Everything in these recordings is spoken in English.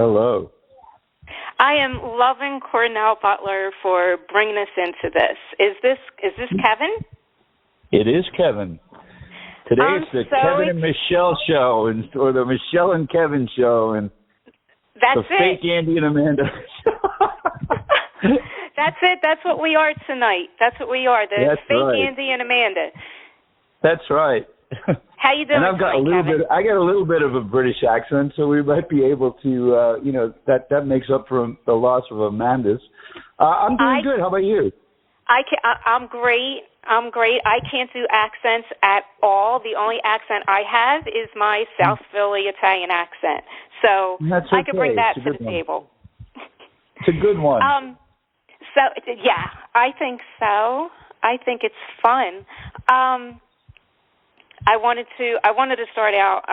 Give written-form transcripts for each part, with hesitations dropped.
Hello. I am loving Cornell Butler for bringing us into this. Is this Kevin? It is Kevin. Today it's the Kevan and Michelle show, or the Michelle and Kevin show, and that's the fake Andy and Amanda. That's it. That's what we are tonight. That's what we are. The fake right. Andy and Amanda. That's right. How you doing? And I've got Kevin? I got a little bit of a British accent, so we might be able to, that makes up for the loss of Amanda's. I'm doing good. How about you? I'm great. I can't do accents at all. The only accent I have is my South Philly Italian accent. So that's okay. I could bring that to the table. It's a good one. So yeah, I think so. I think it's fun. I wanted to start out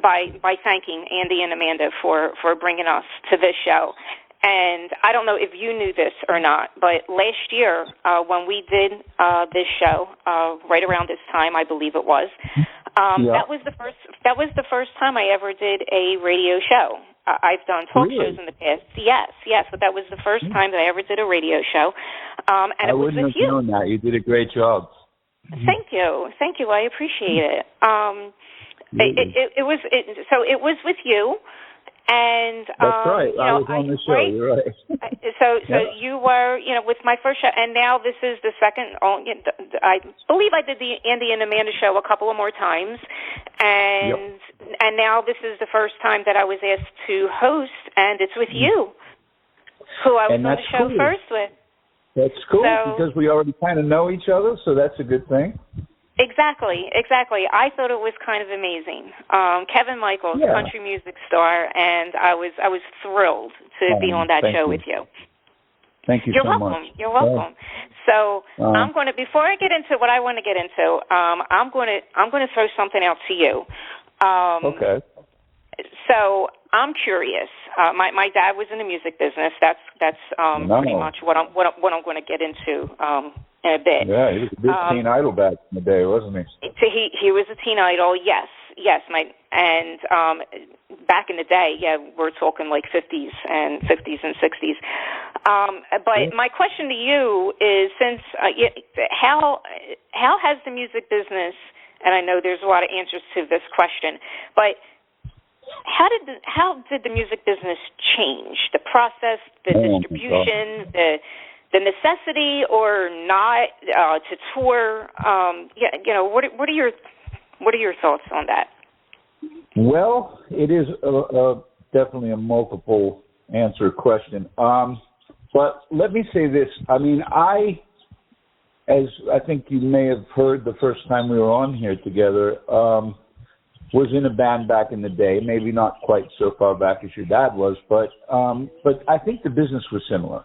by thanking Andy and Amanda for bringing us to this show. And I don't know if you knew this or not, but last year when we did this show, right around this time, I believe it was, that was the first time I ever did a radio show. I've done talk shows in the past. Yes, but that was the first time that I ever did a radio show, and it was with you. I wouldn't have known that. You did a great job. Thank you. I appreciate it. It was with you, and that's right. I was on the show. Right? You're right. So you were, with my first show, and now this is the second. I believe I did the Andy and Amanda show a couple of more times, and now this is the first time that I was asked to host, and it's with you, who I was on the show first with. That's cool, because we already kind of know each other, so that's a good thing. Exactly. I thought it was kind of amazing. Kevin Michaels, country music star, and I was thrilled to be on that show with you. Thank you so much. You're welcome. So I'm going to, before I get into what I want to get into, I'm going to throw something out to you. Okay. So I'm curious. My dad was in the music business. That's pretty much what I'm going to get into in a bit. Yeah, he was a big teen idol back in the day, wasn't he? He was a teen idol. Yes. And back in the day, we're talking like 50s and 60s. But my question to you is, since how has the music business, and I know there's a lot of answers to this question, but how did the music business change? The process, the distribution, the necessity or not to tour? What are your thoughts on that? Well, it is definitely a multiple answer question. But let me say this. I mean, as I think you may have heard the first time we were on here together, was in a band back in the day, maybe not quite so far back as your dad was, but I think the business was similar.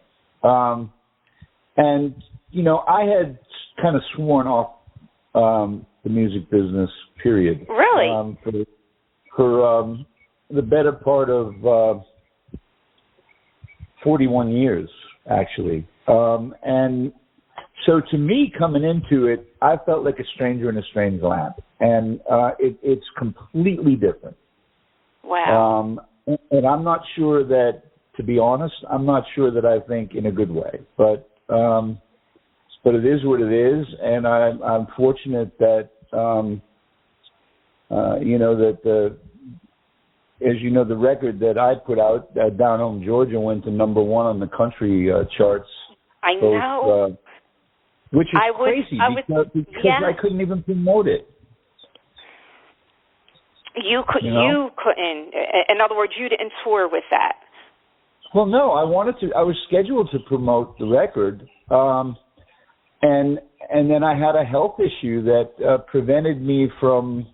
And, I had kind of sworn off the music business, period. Really? For the better part of 41 years, actually. And so to me, coming into it, I felt like a stranger in a strange land. And it's completely different. Wow. And I'm not sure that, to be honest, I think in a good way. But it is what it is. And I'm fortunate that, the record that I put out, Down Home Georgia, went to #1 on the country charts. I know. Which is crazy because I couldn't even promote it. You couldn't. In other words, you didn't tour with that. Well, no, I wanted to. I was scheduled to promote the record, and then I had a health issue that prevented me from,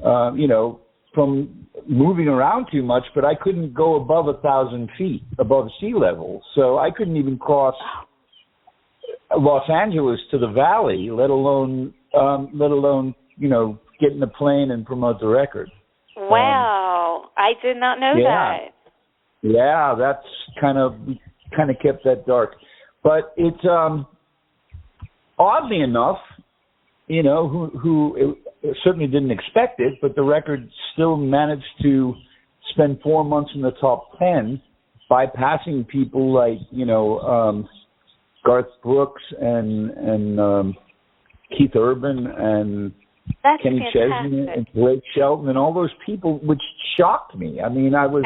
from moving around too much. But I couldn't go above 1,000 feet above sea level, so I couldn't even cross Los Angeles to the valley, let alone get in the plane and promote the record. Wow, I did not know that. Yeah, that's kind of kept that dark. But it's oddly enough, who certainly didn't expect it, but the record still managed to spend 4 months in the top 10, bypassing people like, Garth Brooks and Keith Urban and That's Kenny fantastic. Chesney and Blake Shelton and all those people, which shocked me. I mean, I was...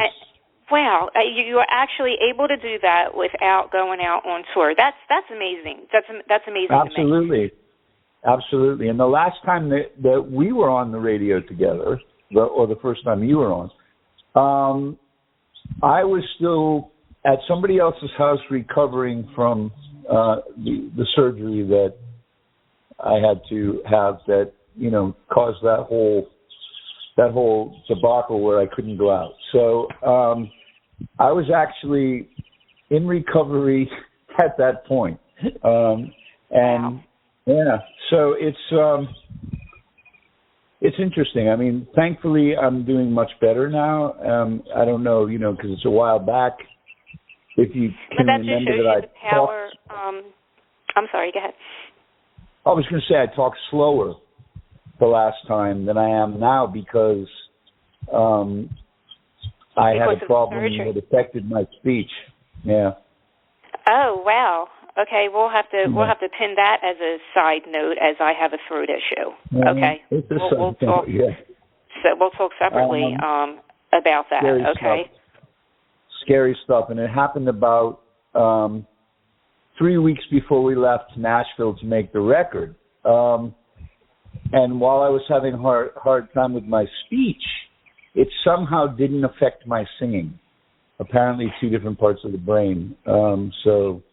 Wow, you were actually able to do that without going out on tour. That's amazing. That's amazing. Absolutely. To me. Absolutely. And the last time that we were on the radio together, or the first time you were on, I was still at somebody else's house recovering from the surgery that I had to have that, caused that whole debacle where I couldn't go out. So I was actually in recovery at that point. Wow. Yeah, so it's interesting. I mean, thankfully, I'm doing much better now. I don't know, because it's a while back. If you can remember that I power. I'm sorry. Go ahead. I was going to say I talked slower the last time than I am now because I had a problem that affected my speech. Yeah. Oh wow. Okay, we'll have to pin that as a side note as I have a throat issue. Okay. We'll talk. Yeah. So we'll talk separately about that. Okay. Scary stuff, and it happened about 3 weeks before we left Nashville to make the record. And while I was having a hard time with my speech, it somehow didn't affect my singing. Apparently, 2 different parts of the brain. So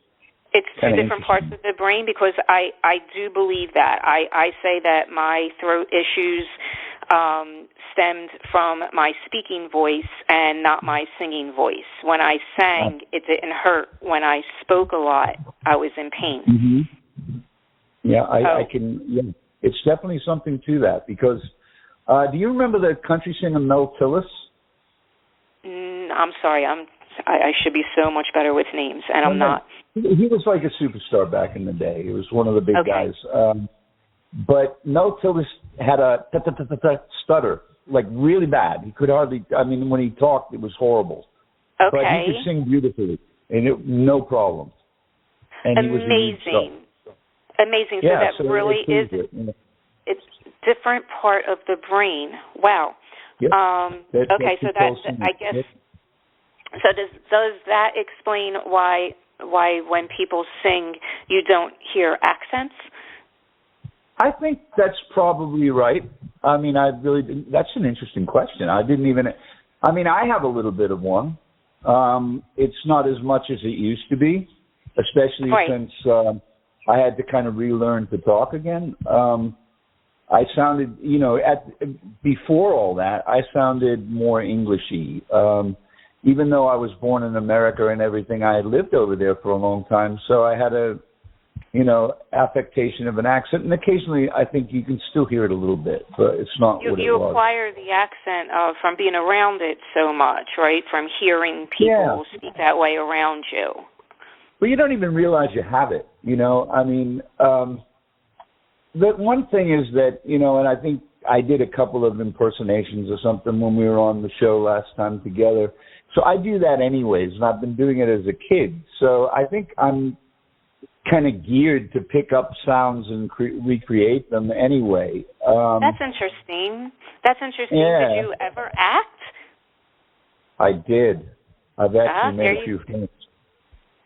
it's 2 different parts of the brain because I do believe that. I say that my throat issues stemmed from my speaking voice and not my singing voice. When I sang, it didn't hurt. When I spoke a lot, I was in pain. Mm-hmm. Yeah, I can. Yeah, it's definitely something to that because. Do you remember the country singer Mel Tillis? I'm sorry. I should be so much better with names, and I'm not. He was like a superstar back in the day. He was one of the big guys. But Mel Tillis had a stutter, like really bad. He could hardly. I mean, when he talked, it was horrible. Okay. But he could sing beautifully, and no problem. And amazing. Amazing. Yeah, so that really is. It's different part of the brain. Wow. Yep. Okay, so that I guess. So does that explain why when people sing you don't hear accents? I think that's probably right. I mean, that's an interesting question. I have a little bit of one. It's not as much as it used to be, especially since I had to kind of relearn to talk again. I sounded, before all that, I sounded more Englishy. Even though I was born in America and everything, I had lived over there for a long time, so I had a, affectation of an accent. And occasionally, I think you can still hear it a little bit, but it's not what it was. You acquire the accent from being around it so much, right? From hearing people speak that way around you. Well, you don't even realize you have it, I mean, the one thing is that, and I think I did a couple of impersonations or something when we were on the show last time together. So I do that anyways, and I've been doing it as a kid. So I think I'm kind of geared to pick up sounds and recreate them anyway. That's interesting. Yeah. Did you ever act? I did. I've actually made a few films.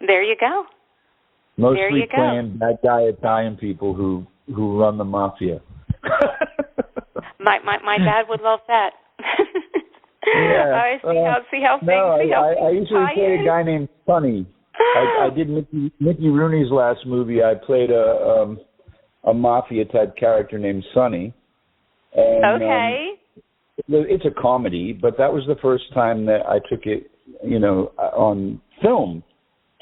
There you go. Mostly playing bad guy Italian people who run the mafia. my dad would love that. Yeah. I usually play a guy named Sonny. I did Mickey Rooney's last movie. I played a mafia type character named Sonny. And, it's a comedy, but that was the first time that I took it, on film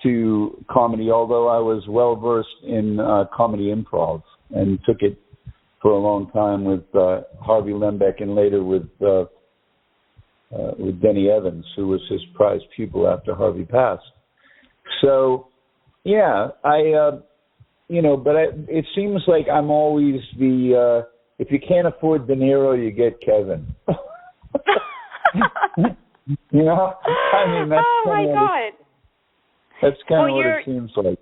to comedy. Although I was well versed in comedy improv and took it for a long time with Harvey Lembeck and later with Denny Evans, who was his prized pupil after Harvey passed. So, yeah, but it seems like I'm always if you can't afford De Niro, you get Kevin. You know, I mean, that's oh my God. That's kind of what it seems like.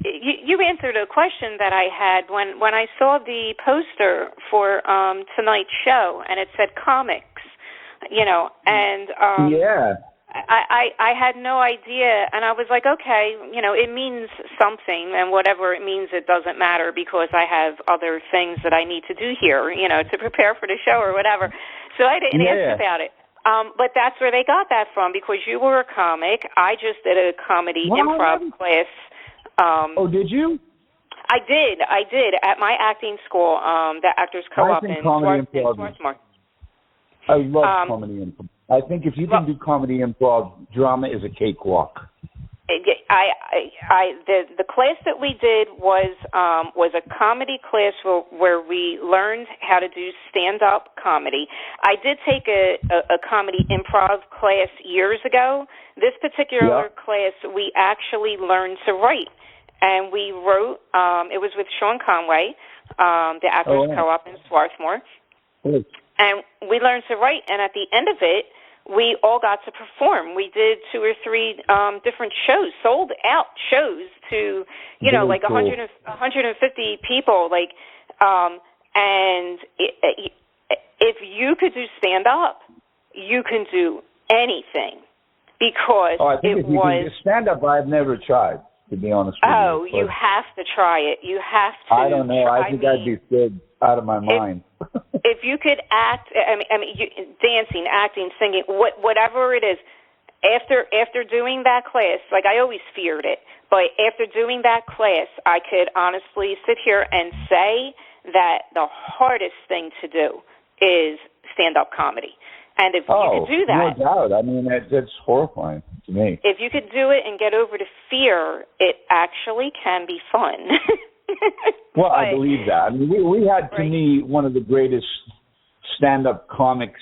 You answered a question that I had when I saw the poster for tonight's show, and it said comics, you know, and yeah. I had no idea, and I was like, okay, you know, it means something, and whatever it means, it doesn't matter because I have other things that I need to do here, you know, to prepare for the show or whatever. So I didn't ask about it. But that's where they got that from, because you were a comic. I just did a comedy improv class. Oh, did you? I did at my acting school, the Actors Co-op in Swarthmore. I love comedy improv. I think if you can do comedy improv, drama is a cakewalk. The class that we did was a comedy class where we learned how to do stand-up comedy. I did take a comedy improv class years ago. This particular class, we actually learned to write. And we wrote, it was with Sean Conway, the Actors Co-op in Swarthmore. And we learned to write, and at the end of it, we all got to perform. We did 2 or 3 different shows, sold out shows to, you know, like 150 people. Like, and if you could do stand-up, you can do anything, because if you can do stand-up, I've never tried, to be honest with you. Oh, you have to try it. You have to. I don't know. I think I'd be scared out of my mind. If you could act, dancing, acting, singing, whatever it is, after doing that class, like I always feared it, but after doing that class, I could honestly sit here and say that the hardest thing to do is stand-up comedy. And if you could do that... No doubt. I mean, that's horrifying to me. If you could do it and get over the fear, it actually can be fun. Well, I believe that. I mean, we had, to me, one of the greatest stand-up comics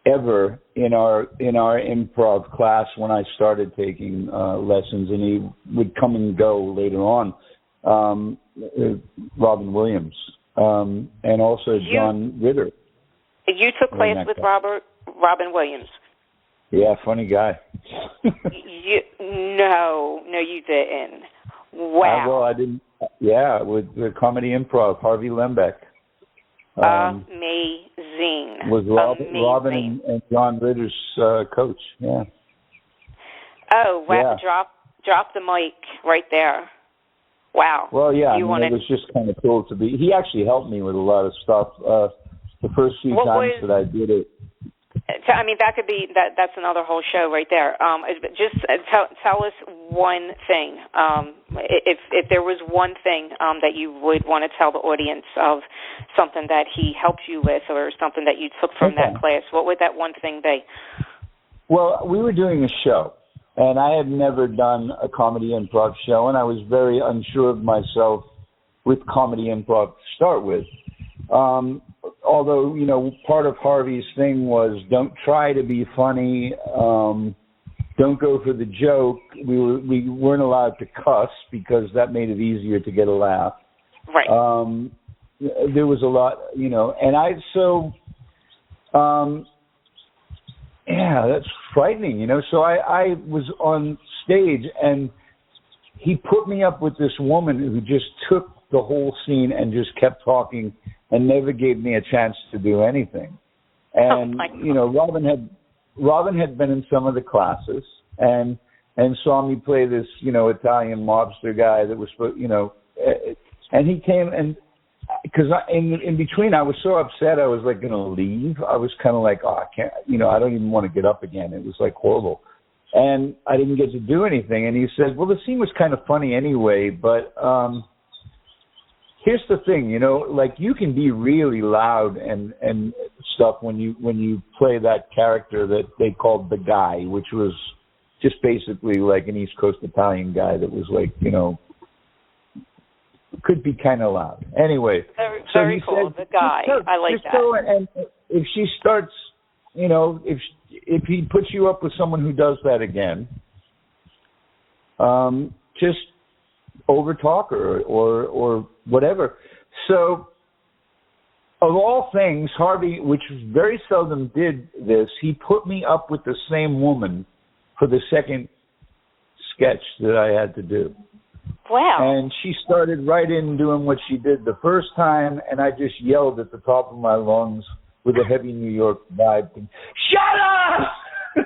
ever in our improv class when I started taking lessons, and he would come and go later on, Robin Williams, and also John Ritter. You took class with Robin Williams. Yeah, funny guy. No, you didn't. Wow. Well, I didn't. Yeah, with the comedy improv, Harvey Lembeck. Amazing. Was Robin and John Ritter's coach? Yeah. Oh, wow! Yeah. Drop the mic right there. Wow. Well, yeah. It was just kind of cool to be. He actually helped me with a lot of stuff. The first few times that I did it. I mean, that could be that's another whole show right there. Just tell us one thing. If there was one thing that you would want to tell the audience of something that he helped you with, or something that you took from that class, what would that one thing be? Well, we were doing a show, and I had never done a comedy improv show, and I was very unsure of myself with comedy improv to start with. Although, part of Harvey's thing was don't try to be funny, don't go for the joke. We weren't allowed to cuss because that made it easier to get a laugh. Right. There was a lot, and that's frightening, So I was on stage, and he put me up with this woman who just took the whole scene and just kept talking and never gave me a chance to do anything. And Robin had been in some of the classes and saw me play this Italian mobster guy that was and he came, and because in between I was so upset I was like going to leave. I was kind of like, I can't, I don't even want to get up again. It was like horrible, and I didn't get to do anything. And he said, well, the scene was kind of funny anyway, but here's the thing, you can be really loud and stuff when you play that character that they called the guy, which was just basically like an East Coast Italian guy that was like, could be kind of loud. Anyway, very cool. The guy, I like that. And if she starts, if he puts you up with someone who does that again, just overtalk her or whatever. So, of all things, Harvey, which very seldom did this, he put me up with the same woman for the second sketch that I had to do. Wow. And she started right in doing what she did the first time, and I just yelled at the top of my lungs with a heavy New York vibe. Shut up!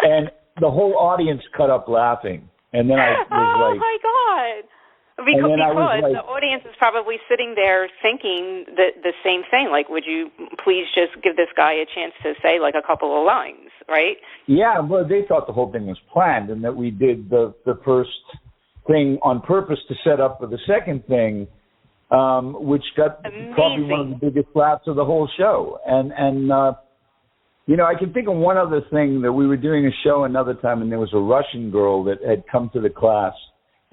And the whole audience cut up laughing. And then I was oh, my God. Because like, the audience is probably sitting there thinking the same thing. Like, would you please just give this guy a chance to say, like, a couple of lines, right? Yeah, well, they thought the whole thing was planned and that we did the first thing on purpose to set up for the second thing, which got probably one of the biggest laughs of the whole show. And you know, I can think of one other thing that we were doing a show another time, and there was a Russian girl that had come to the class.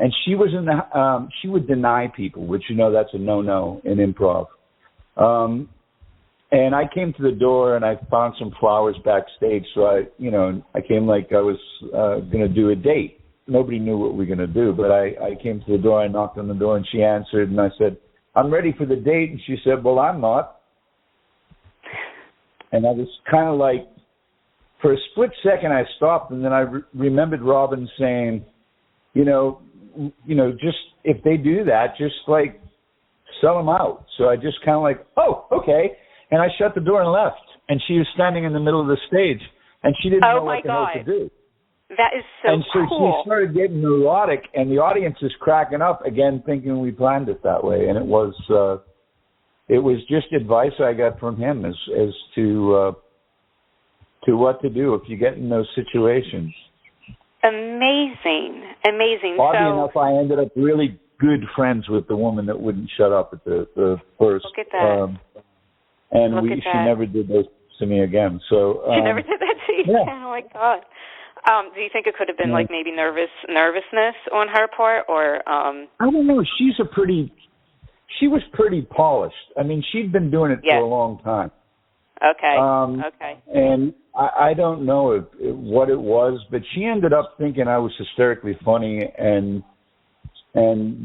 And she was in the, she would deny people, which, you know, that's a no-no in improv. And I came to the door and I found some flowers backstage. So I came like I was going to do a date. Nobody knew what we were going to do, but I came to the door, I knocked on the door, and she answered, and I said, I'm ready for the date. And she said, well, I'm not. And I was kind of like, for a split second, I stopped, and then I remembered Robin saying, you know, just if they do that, just like sell them out. So I just kind of like, oh, okay. And I shut the door and left. And she was standing in the middle of the stage, and she didn't know what the hell to do. That is so cool. And so she started getting neurotic, and the audience is cracking up again, thinking we planned it that way. And it was just advice I got from him as to what to do if you get in those situations. Amazing. Oddly enough, I ended up really good friends with the woman that wouldn't shut up at the first. Look at that. She never did those to me again. So she never did that to you. Yeah. Oh my God. Do you think it could have been like maybe nervousness on her part, or? I don't know. She was pretty polished. I mean, she'd been doing it for a long time. Okay. And I don't know what it was, but she ended up thinking I was hysterically funny and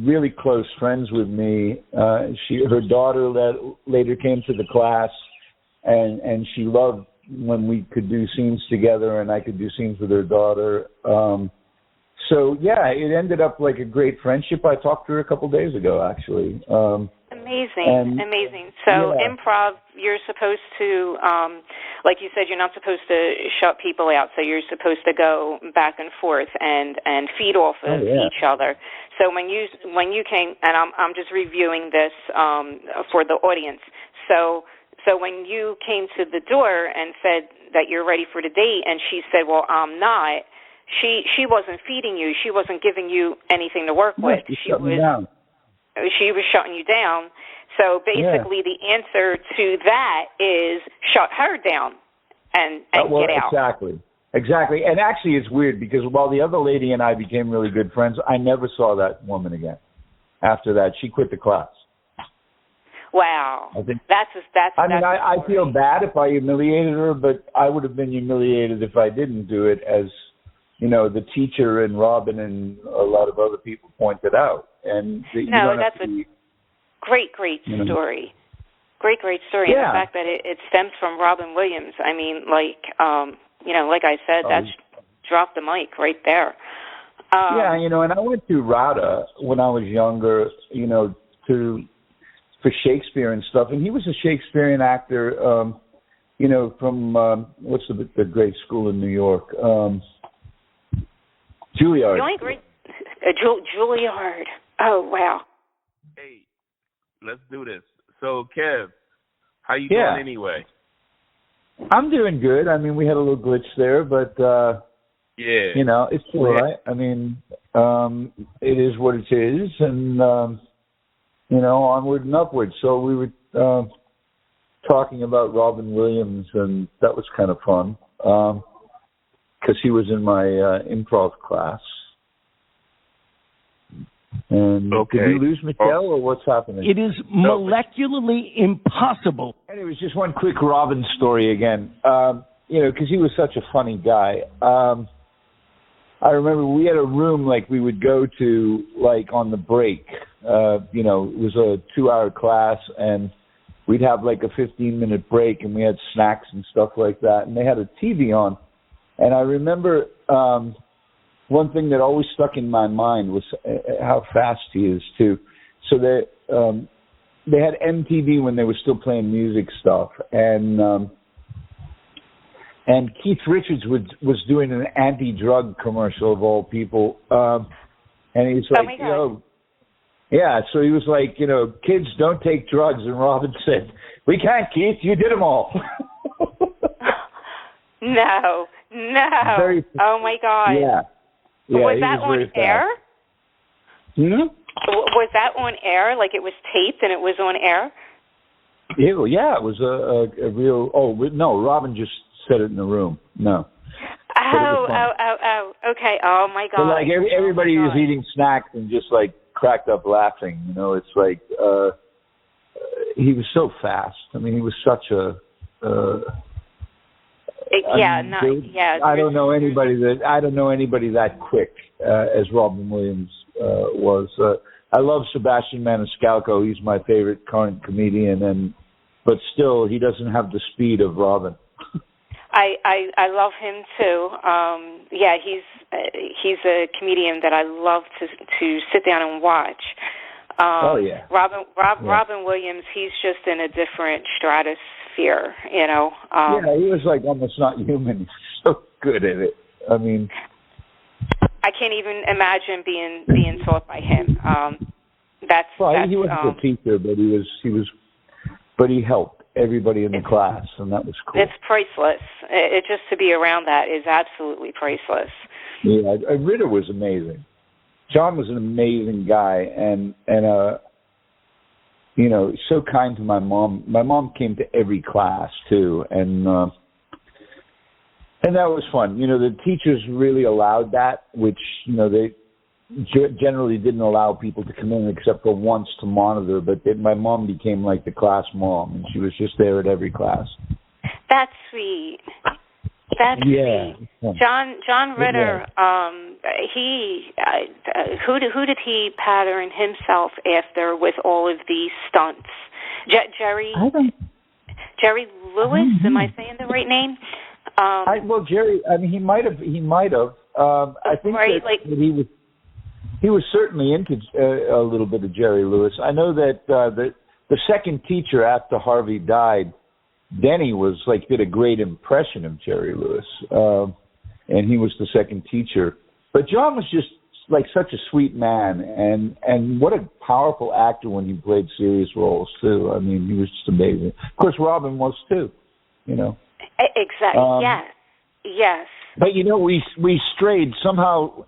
really close friends with me. Her daughter later came to the class, and she loved when we could do scenes together, and I could do scenes with her daughter. So yeah, it ended up like a great friendship. I talked to her a couple days ago, actually. Amazing. So improv, you're supposed to, like you said, you're not supposed to shut people out. So you're supposed to go back and forth and feed off of each other. So when you came, and I'm just reviewing this for the audience. So when you came to the door and said that you're ready for the date, and she said, "Well, I'm not." She wasn't feeding you. She wasn't giving you anything to work with. She was shutting you down. So basically, the answer to that is shut her down and get out. Exactly. And actually, it's weird because while the other lady and I became really good friends, I never saw that woman again. After that, she quit the class. Wow. I feel bad if I humiliated her, but I would have been humiliated if I didn't do it, as you know, the teacher and Robin and a lot of other people pointed out. And that's a great story. Great story. Yeah. And the fact that it stems from Robin Williams. I mean, like I said, that's drop the mic right there. And I went to RADA when I was younger, for Shakespeare and stuff. And he was a Shakespearean actor, from, what's the great school in New York? Juilliard. The only great Juilliard. Oh, wow. Hey, let's do this. So, Kev, how you doing anyway? I'm doing good. I mean, we had a little glitch there, but, it's all right. I mean, it is what it is, and, onward and upward. So we were talking about Robin Williams, and that was kind of fun, because he was in my improv class. And did we lose Michelle, or what's happening? It is molecularly impossible. Anyways, just one quick Robin story again. Because he was such a funny guy. I remember we had a room like we would go to like on the break. It was a 2-hour class, and we'd have like a 15-minute break, and we had snacks and stuff like that. And they had a TV on. And I remember one thing that always stuck in my mind was how fast he is, too. So they had MTV when they were still playing music stuff. And Keith Richards was doing an anti-drug commercial, of all people. And he's like, oh my God. Yeah, so he was like, kids don't take drugs. And Robin said, we can't, Keith. You did them all. No. Oh, my God. Yeah. Was that on air? Hmm? Was that on air? Like it was taped and it was on air? Yeah, it was a real... Oh, no, Robin just said it in the room. No. Oh, okay. Oh, my God. But like everybody was eating snacks and just like cracked up laughing. It's like he was so fast. I mean, he was such a... I don't know anybody that quick as Robin Williams was. I love Sebastian Maniscalco. He's my favorite current comedian, but still, he doesn't have the speed of Robin. I love him too. He's a comedian that I love to sit down and watch. Oh yeah. Robin Williams, he's just in a different stratosphere, Yeah, he was like almost not human. He's so good at it. I mean, I can't even imagine being taught by him. He wasn't a teacher, but he helped everybody in the class, and that was cool. It's priceless. It just to be around that is absolutely priceless. Yeah, Ritter was amazing. John was an amazing guy, and so kind to my mom. My mom came to every class too, and that was fun. The teachers really allowed that, which they generally didn't allow people to come in except for once to monitor. But my mom became like the class mom, and she was just there at every class. That's sweet. That's sweet. John Ritter. Who did he pattern himself after with all of these stunts? Jerry Lewis. Am I saying the right name? Jerry. I mean, he might have. I think that he was certainly into a little bit of Jerry Lewis. I know that the second teacher after Harvey died, Denny did a great impression of Jerry Lewis, and he was the second teacher. But John was just like such a sweet man, and what a powerful actor when he played serious roles too. I mean, he was just amazing. Of course, Robin was too. Exactly. Yes. But we strayed somehow.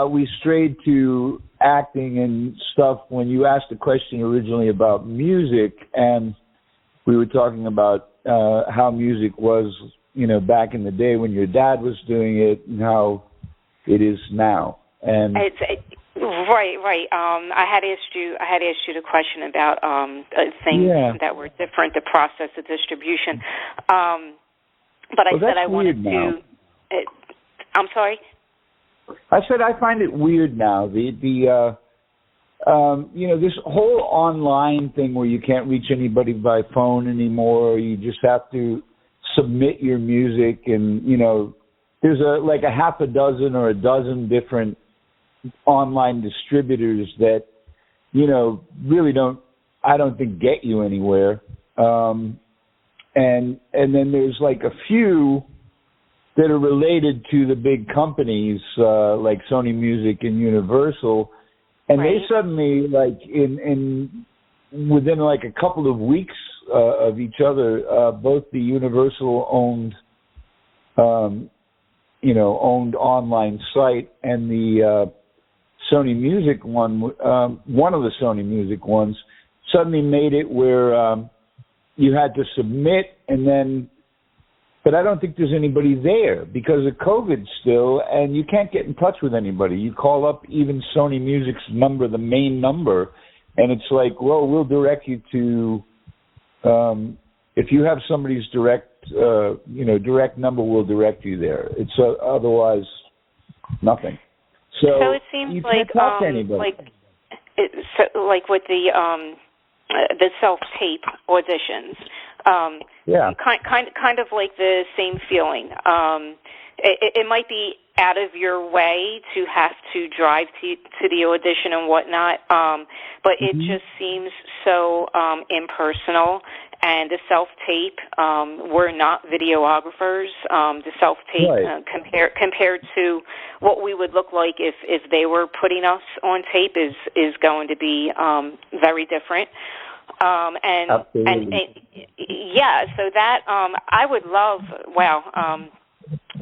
We strayed to acting and stuff when you asked a question originally about music, and we were talking about how music was, back in the day when your dad was doing it and how it is now. And right. I had asked you the question about things that were different, the process of distribution. But I said I wanted to. I'm sorry. I said I find it weird now. The this whole online thing where you can't reach anybody by phone anymore. You just have to submit your music, and there's a half a dozen or a dozen different online distributors that really I don't think get you anywhere. And then there's like a few that are related to the big companies like Sony Music and Universal, and they suddenly within like a couple of weeks of each other, both the Universal owned online site and the Sony Music one of the Sony Music ones suddenly made it where you had to submit, and then. But I don't think there's anybody there because of COVID still, and you can't get in touch with anybody. You call up even Sony Music's number, the main number, and it's like, well, we'll direct you to, if you have somebody's direct number, we'll direct you there. It's otherwise nothing. So it seems you can't talk to anybody. like with the self-tape auditions. Kind of like the same feeling. It might be out of your way to have to drive to the audition and whatnot, but it just seems so impersonal. And the self-tape, we're not videographers. The self-tape compared to what we would look like if they were putting us on tape is going to be very different. And yeah, so that I would love. Wow.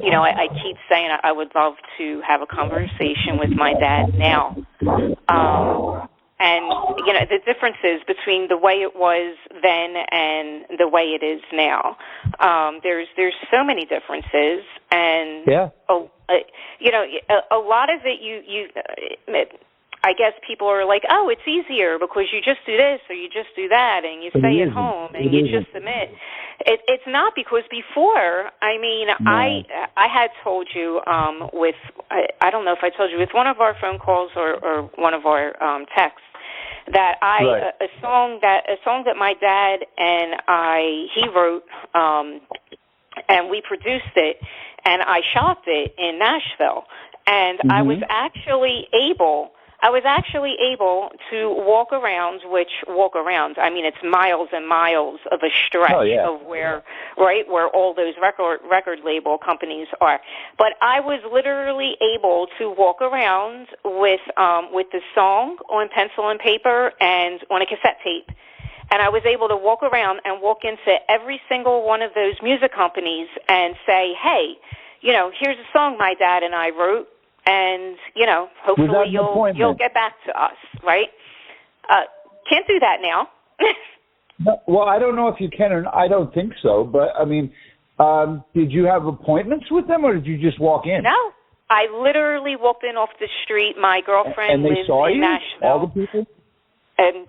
I keep saying I would love to have a conversation with my dad now. And, the differences between the way it was then and the way it is now. There's so many differences. And, a lot of it, I guess people are like, oh, it's easier because you just do this or you just do that and you stay at home and you just submit. It's not, because before, I had told you I don't know if I told you with one of our phone calls or one of our texts that a song that my dad and he wrote and we produced it and I shot it in Nashville, and I was actually able to walk around, it's miles and miles of a stretch of where all those record label companies are. But I was literally able to walk around with the song on pencil and paper and on a cassette tape. And I was able to walk around and walk into every single one of those music companies and say, hey, here's a song my dad and I wrote. And, hopefully you'll get back to us, right? Can't do that now. Well, I don't know if you can, or I don't think so. But, did you have appointments with them, or did you just walk in? No. I literally walked in off the street. My girlfriend lives in Nashville. All the people? And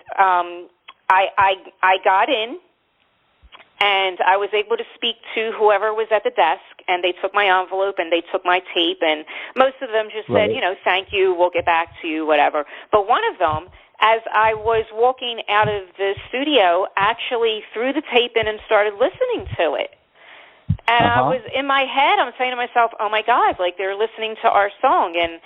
I got in, and I was able to speak to whoever was at the desk, and they took my envelope and they took my tape, and most of them just said, thank you, we'll get back to you, whatever. But one of them, as I was walking out of the studio, actually threw the tape in and started listening to it. And I was, in my head, I'm saying to myself, oh my God, like they're listening to our song. And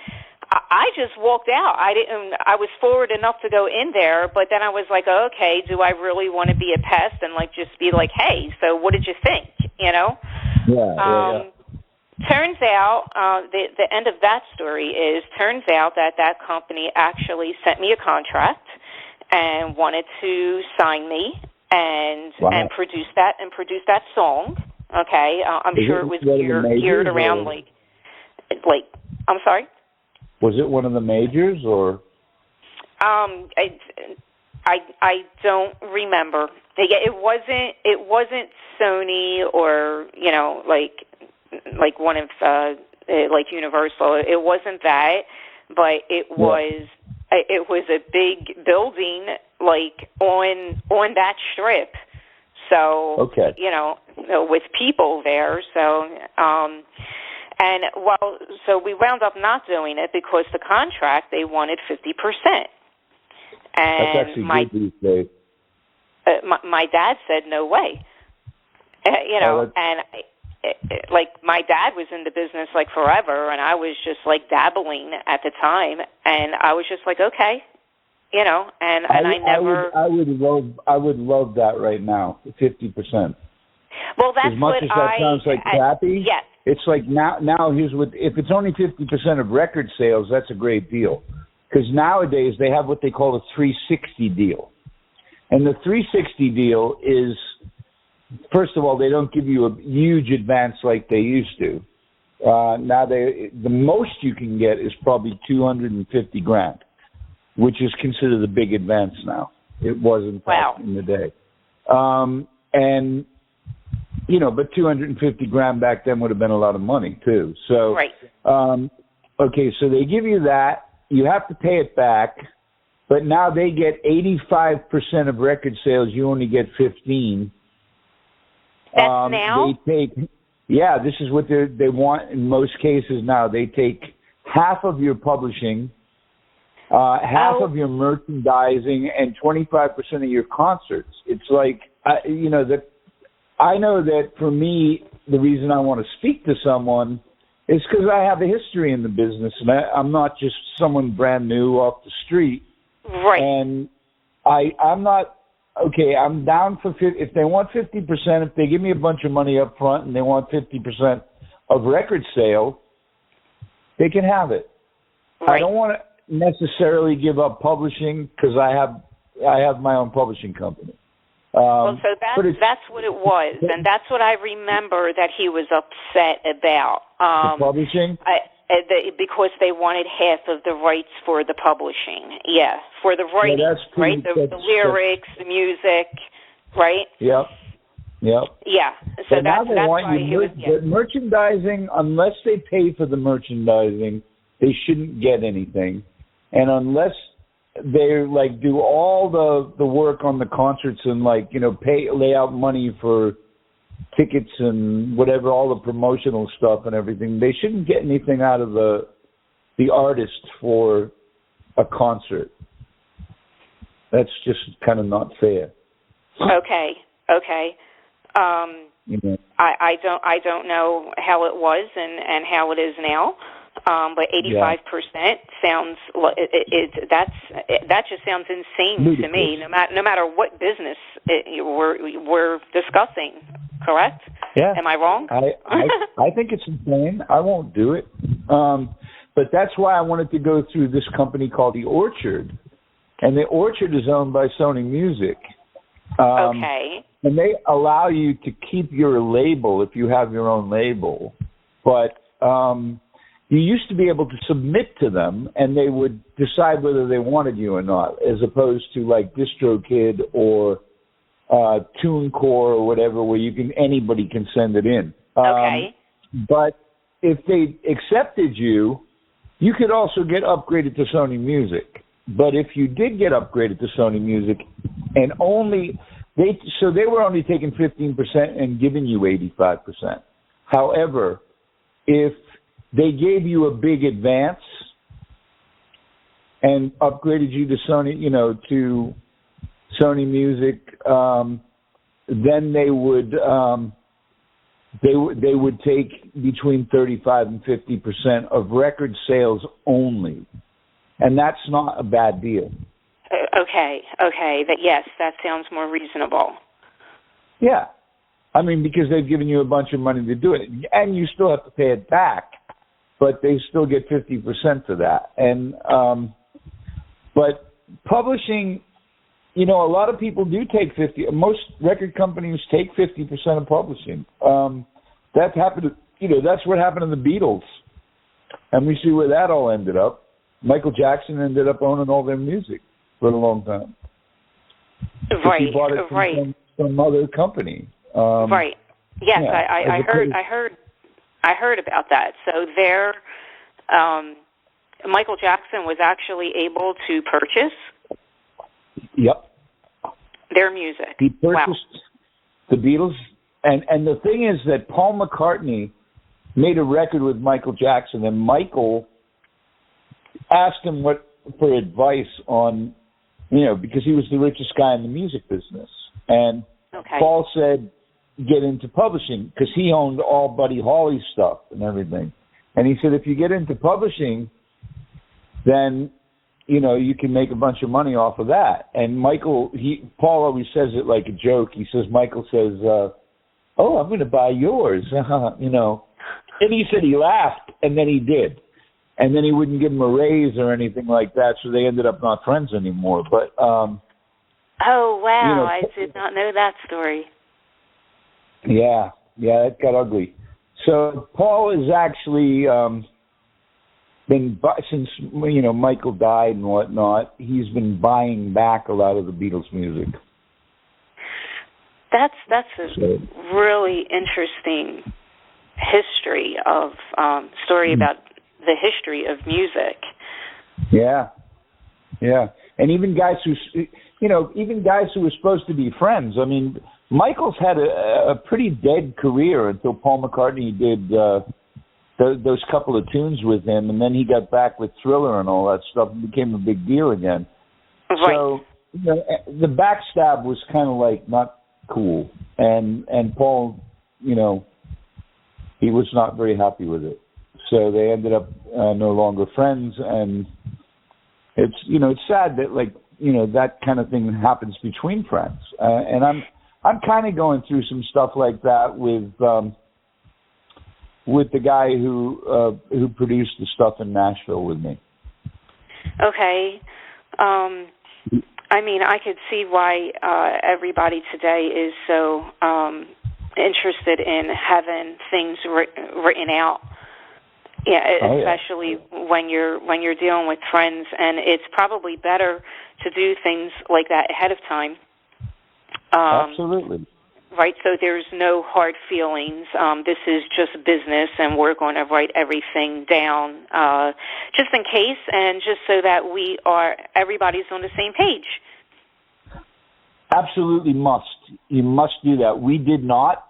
I just walked out. I was forward enough to go in there, but then I was like, okay, do I really want to be a pest and like just be like, hey, so what did you think? Turns out, the end of that story is, turns out that company actually sent me a contract and wanted to sign me and produce that song. Okay, I'm sure it was geared around like I'm sorry. Was it one of the majors or? I don't remember. It wasn't Sony or like one of like Universal. It wasn't that, but it was a big building like on that strip. So with people there. So so we wound up not doing it because the contract, they wanted 50%. And that's actually good these days. My dad said no way. And like my dad was in the business like forever, and I was just like dabbling at the time, and I was just like, okay, and I never. I would love that right now, 50%. Well, that's as much as that sounds like crappy. Yes. It's like now here's what, if it's only 50% of record sales, that's a great deal. Because nowadays they have what they call a 360 deal. And the 360 deal is, first of all, they don't give you a huge advance like they used to. Now the most you can get is probably $250,000, which is considered a big advance now. It wasn't in the day. But $250,000 back then would have been a lot of money too. So, okay, so they give you that. You have to pay it back, but now they get 85% of record sales. You only get 15. That's now? This is what they want in most cases now. They take half of your publishing, half of your merchandising, and 25% of your concerts. It's like, I know that for me, the reason I want to speak to someone is because I have a history in the business, and I'm not just someone brand new off the street. Right. And I'm not, okay, I'm down for, if they want 50%, if they give me a bunch of money up front and they want 50% of record sale, they can have it. Right. I don't want to necessarily give up publishing because I have my own publishing company. Well, so that's what it was, and that's what I remember that he was upset about. The publishing? Because they wanted half of the rights for the publishing. Yeah, for the writing, right? The lyrics, the music, right? Yep. Yeah, so that's why he was... The merchandising, unless they pay for the merchandising, they shouldn't get anything. And unless they like do all the work on the concerts and like, lay out money for tickets and whatever, all the promotional stuff and everything, they shouldn't get anything out of the artist for a concert. That's just kind of not fair. Okay. I don't know how it was and how it is now. But 85% sounds that just sounds insane to me. No matter what business we're discussing, correct? Yeah. Am I wrong? I think it's insane. I won't do it. But that's why I wanted to go through this company called The Orchard, and The Orchard is owned by Sony Music. Okay. And they allow you to keep your label if you have your own label, but you used to be able to submit to them, and they would decide whether they wanted you or not, as opposed to like DistroKid or TuneCore or whatever, where anybody can send it in. Okay. But if they accepted you, you could also get upgraded to Sony Music. But if you did get upgraded to Sony Music, and they were only taking 15% and giving you 85%. However, if they gave you a big advance and upgraded you to Sony, to Sony Music, then they would take between 35 and 50% of record sales only, and that's not a bad deal. Okay. That sounds more reasonable. Yeah, I mean, because they've given you a bunch of money to do it, and you still have to pay it back, but they still get 50% for that. And but publishing, a lot of people do take 50%. Most record companies take 50% of publishing. That happened. That's what happened to the Beatles, and we see where that all ended up. Michael Jackson ended up owning all their music for a long time. Right. He bought it from some other company. Right. Yes, yeah, I heard about that. So Michael Jackson was actually able to purchase. Yep. Their music. He purchased the Beatles, and the thing is that Paul McCartney made a record with Michael Jackson, and Michael asked him for advice on, because he was the richest guy in the music business, and Paul said, get into publishing, because he owned all Buddy Holly's stuff and everything. And he said, if you get into publishing, then, you can make a bunch of money off of that. And Paul always says it like a joke. He says, Michael says, oh, I'm going to buy yours, And he said he laughed, and then he did. And then he wouldn't give him a raise or anything like that, so they ended up not friends anymore. But oh, wow, I did not know that story. Yeah, it got ugly. So Paul has actually been, since Michael died and whatnot, he's been buying back a lot of the Beatles music. That's a really interesting history of story about the history of music. Yeah, and even guys who were supposed to be friends. I mean, Michael's had a pretty dead career until Paul McCartney did those couple of tunes with him, and then he got back with Thriller and all that stuff and became a big deal again. Right. So the backstab was kind of like not cool, and Paul, he was not very happy with it. So they ended up no longer friends, and it's sad that that kind of thing happens between friends. And I'm kind of going through some stuff like that with the guy who produced the stuff in Nashville with me. Okay. I mean, I could see why everybody today is so interested in having things written out. Yeah, especially when you're dealing with friends, and it's probably better to do things like that ahead of time. Absolutely. Right, so there's no hard feelings. This is just business, and we're going to write everything down just in case, and just so that everybody's on the same page. Absolutely must. You must do that. We did not,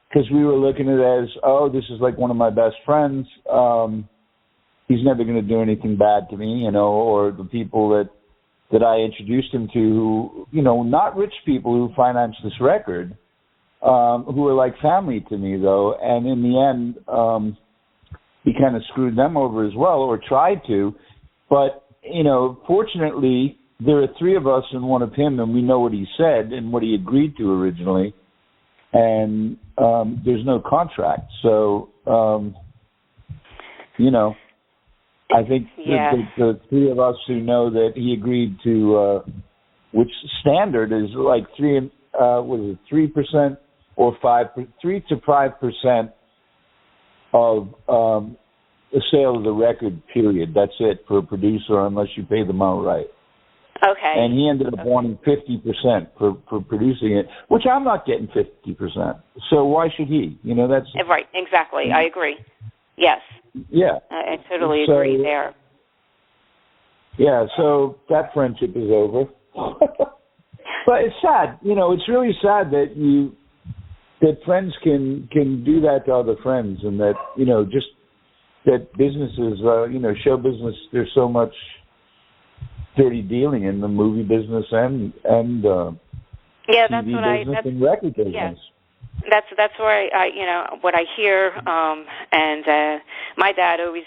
because we were looking at it as, this is like one of my best friends. He's never going to do anything bad to me, or the people that I introduced him to, who, not rich people who financed this record, who are like family to me, though. And in the end, he kind of screwed them over as well, or tried to. But, fortunately, there are three of us and one of him, and we know what he said and what he agreed to originally. And there's no contract. So, I think the three of us who know that he agreed to, which standard is like 3% or 3 to 5% of the sale of the record. Period. That's it for a producer, unless you pay them outright. Okay. And he ended up wanting 50% for producing it, which I'm not getting 50%. So why should he? That's right. Exactly. I agree. Yes. Yeah. I totally agree there. Yeah. So that friendship is over. But it's sad. It's really sad that friends can do that to other friends, and that just that businesses, show business. There's so much dirty dealing in the movie business and TV that's what business and record business. Yeah. That's where I what I hear, and my dad always,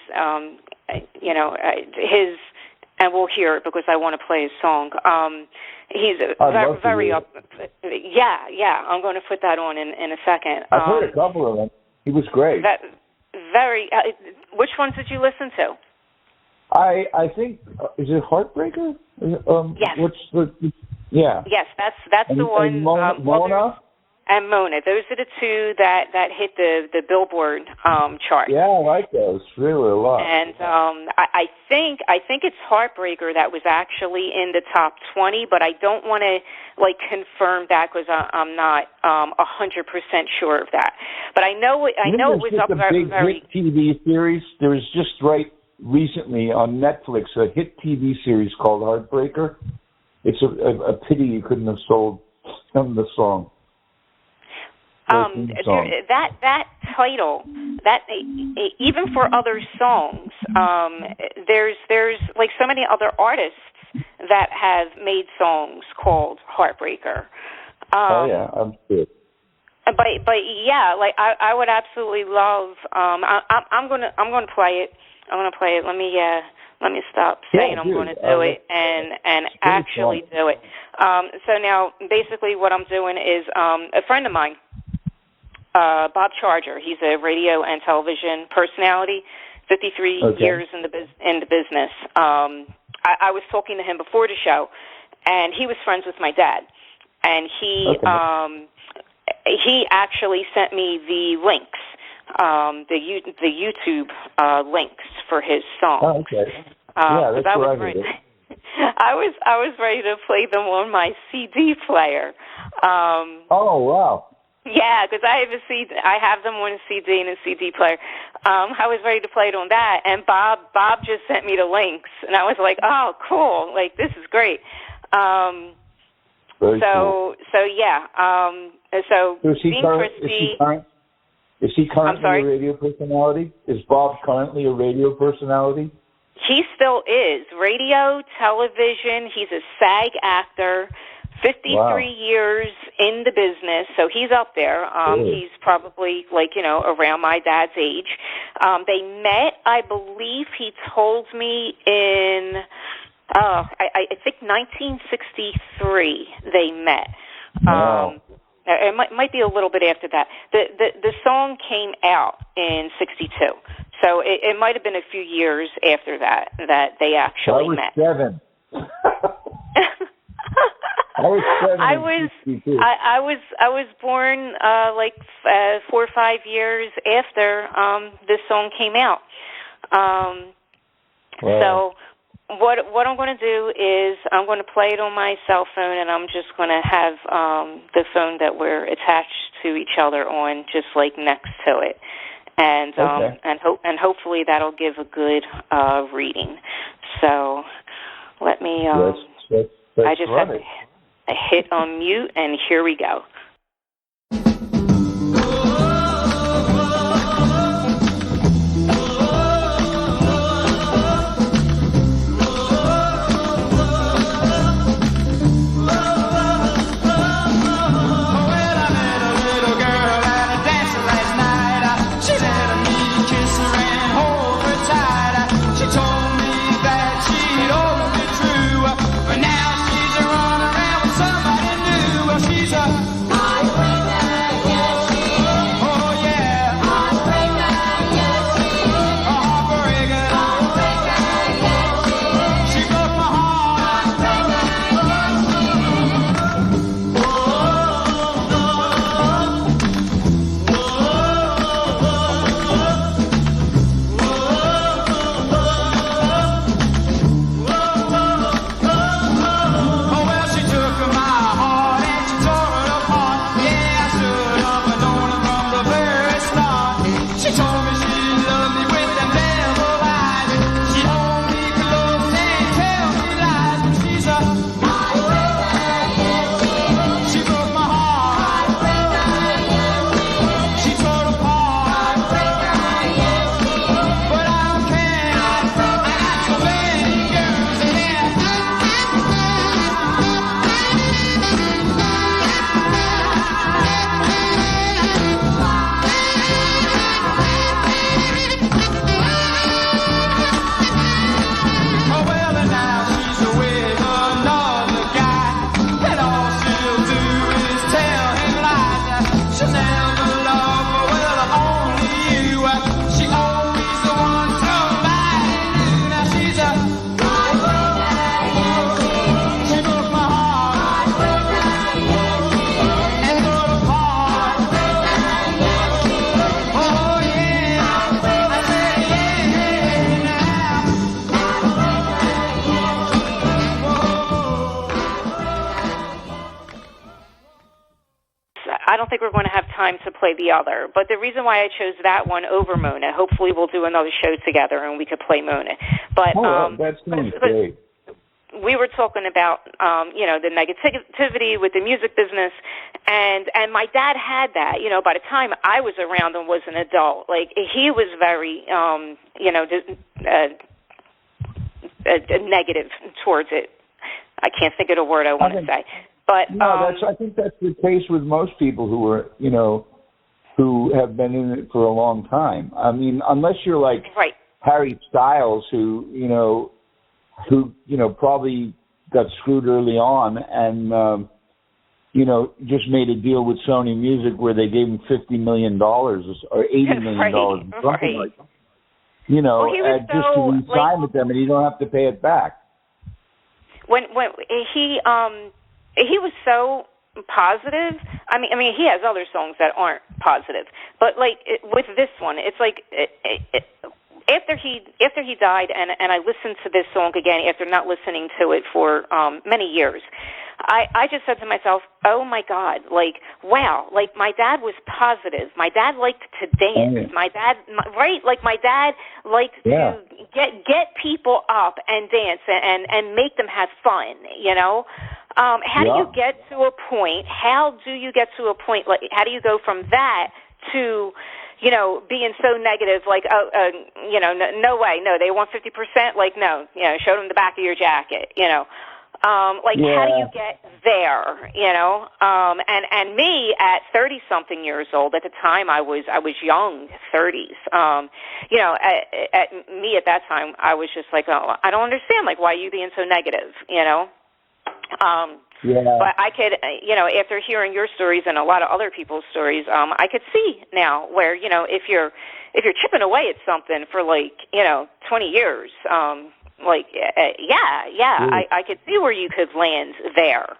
and we'll hear it because I want to play his song. He's very up. Yeah. I'm going to put that on in a second. I've heard a couple of them. He was great. Which ones did you listen to? I think is it Heartbreaker? Yes. Yeah. Yes, that's the one. And Mona. And Mona. Those are the two that hit the Billboard chart. Yeah, I like those really a lot. And I think it's Heartbreaker that was actually in the top 20, but I don't want to confirm that because I'm not 100% sure of that. But I know it was up very. Big hit TV series. There was just recently on Netflix a hit TV series called Heartbreaker. It's a pity you couldn't have sold some of the song. That title, that even for other songs, there's like so many other artists that have made songs called Heartbreaker. I'm sure. But yeah, like I would absolutely love. I'm gonna play it. I'm gonna play it. Let me stop saying I'm going to do it and actually do it. So now, basically, what I'm doing is a friend of mine. Bob Charger. He's a radio and television personality, 53 years in the business. I was talking to him before the show, and he was friends with my dad. And he actually sent me the links, the YouTube links for his song. Oh, okay. That's where I heard it. I was ready to play them on my CD player. Oh, wow. Yeah, because I have them on a CD and a CD player. I was ready to play it on that, and Bob just sent me the links, and I was like, oh, cool, like this is great. Very cool. So yeah. So being Christie. Is he currently a radio personality? Is Bob currently a radio personality? He still is. Radio, television. He's a SAG actor. 53 years in the business, so he's up there. He's probably around my dad's age. They met, I believe he told me, in I think 1963 they met. It might be a little bit after that. The song came out in 62, so it might have been a few years after that they actually met. I was 7. I was born 4 or 5 years after this song came out. So what I'm going to do is I'm going to play it on my cell phone, and I'm just going to have the phone that we're attached to each other on just next to it, and hopefully that'll give a good reading. So let me. I just have to hit on mute, and here we go. I don't think we're going to have time to play the other. But the reason why I chose that one over Mona, hopefully we'll do another show together and we could play Mona. But that's great. We were talking about, the negativity with the music business, and my dad had that. By the time I was around and was an adult, he was very, negative towards it. I can't think of the word I want to say. But I think that's the case with most people who are, who have been in it for a long time. I mean, unless you're like Harry Styles, who probably got screwed early on and, just made a deal with Sony Music where they gave him $50 million or $80 million, something like that. Just to re-sign with them, and you don't have to pay it back. When he was so positive. I mean, he has other songs that aren't positive, but with this one, it's after he died, and I listened to this song again after not listening to it for many years. I just said to myself, oh my God, wow, my dad was positive. My dad liked to dance. My dad liked to get people up and dance and make them have fun, How do you get to a point? How do you get to a point? How do you go from that to, being so negative, like, no way, no, they want 50%, like, no, show them the back of your jacket, how do you get there, and me at 30-something years old, at the time I was young, 30s, at that time, I was just like, oh, I don't understand, like, why are you being so negative, But I could, after hearing your stories and a lot of other people's stories, I could see now where, if you're chipping away at something for 20 years, I could see where you could land there.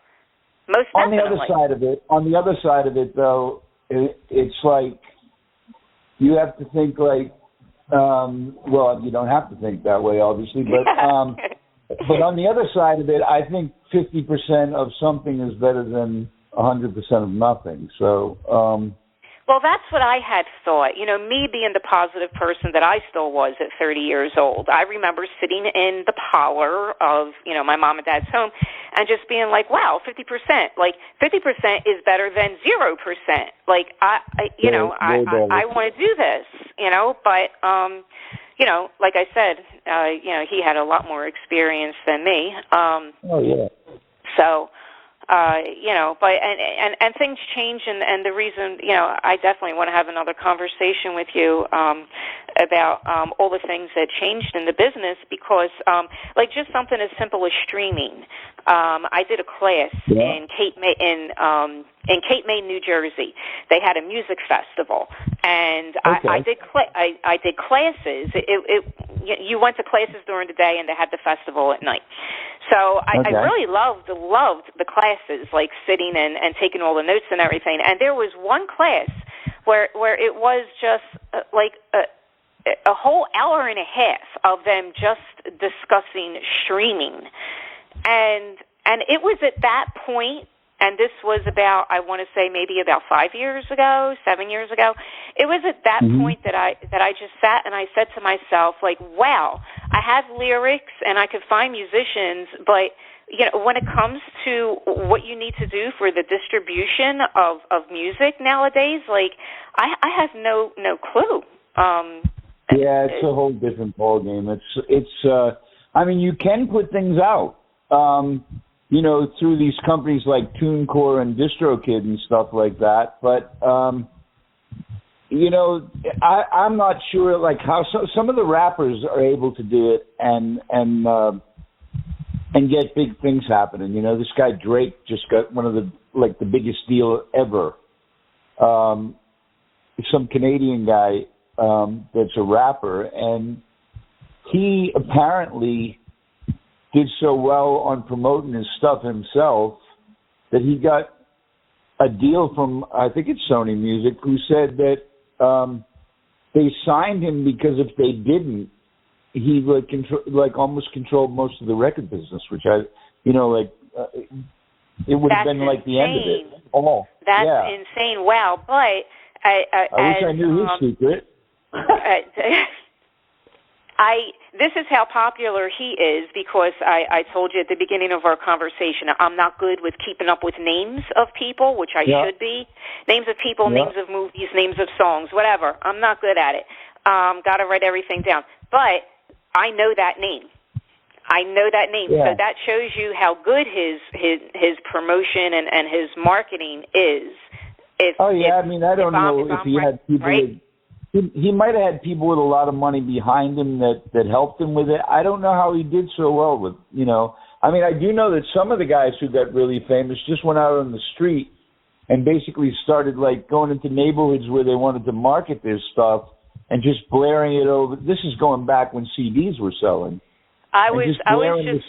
Most definitely. On the other side of it, though, it's like you have to think like, well, you don't have to think that way, obviously, but but on the other side of it, I think 50% of something is better than 100% of nothing. So. Well, that's what I had thought. Me being the positive person that I still was at 30 years old, I remember sitting in the parlor of, my mom and dad's home and just being like, wow, 50%. Like, 50% is better than 0%. Like, I want to do this, but, like I said, he had a lot more experience than me. So... but and things change, and the reason, I definitely want to have another conversation with you about all the things that changed in the business, because like just something as simple as streaming. I did a class in Cape May, New Jersey. They had a music festival, and I did classes. You went to classes during the day, and they had the festival at night. So I really loved the classes, like sitting and taking all the notes and everything. And there was one class where it was just like a whole hour and a half of them just discussing streaming. And it was at that point, and this was about, I want to say maybe about 7 years ago. It was at that point that I just sat and I said to myself, like, wow, I have lyrics and I could find musicians, but when it comes to what you need to do for the distribution of music nowadays, like I have no clue. It's a whole different ballgame. It's I mean, you can put things out. Through these companies like TuneCore and DistroKid and stuff like that. But, I'm not sure, like, how some of the rappers are able to do it and get big things happening. This guy Drake just got one of the biggest deal ever. Some Canadian guy that's a rapper, and he apparently did so well on promoting his stuff himself that he got a deal from, I think it's Sony Music, who said that they signed him because if they didn't, he almost controlled most of the record business, which it would have been like the end of it. Oh, that's insane! Wow, but I wish I knew his secret. This is how popular he is, because I told you at the beginning of our conversation, I'm not good with keeping up with names of people, which I should be. Names of people, names of movies, names of songs, whatever. I'm not good at it. Got to write everything down. But I know that name. So that shows you how good his promotion and his marketing is. I mean, I don't know if he had people... Right? He might have had people with a lot of money behind him that helped him with it. I don't know how he did so well with, I mean, I do know that some of the guys who got really famous just went out on the street and basically started, like, going into neighborhoods where they wanted to market their stuff and just blaring it over. This is going back when CDs were selling. I was just going to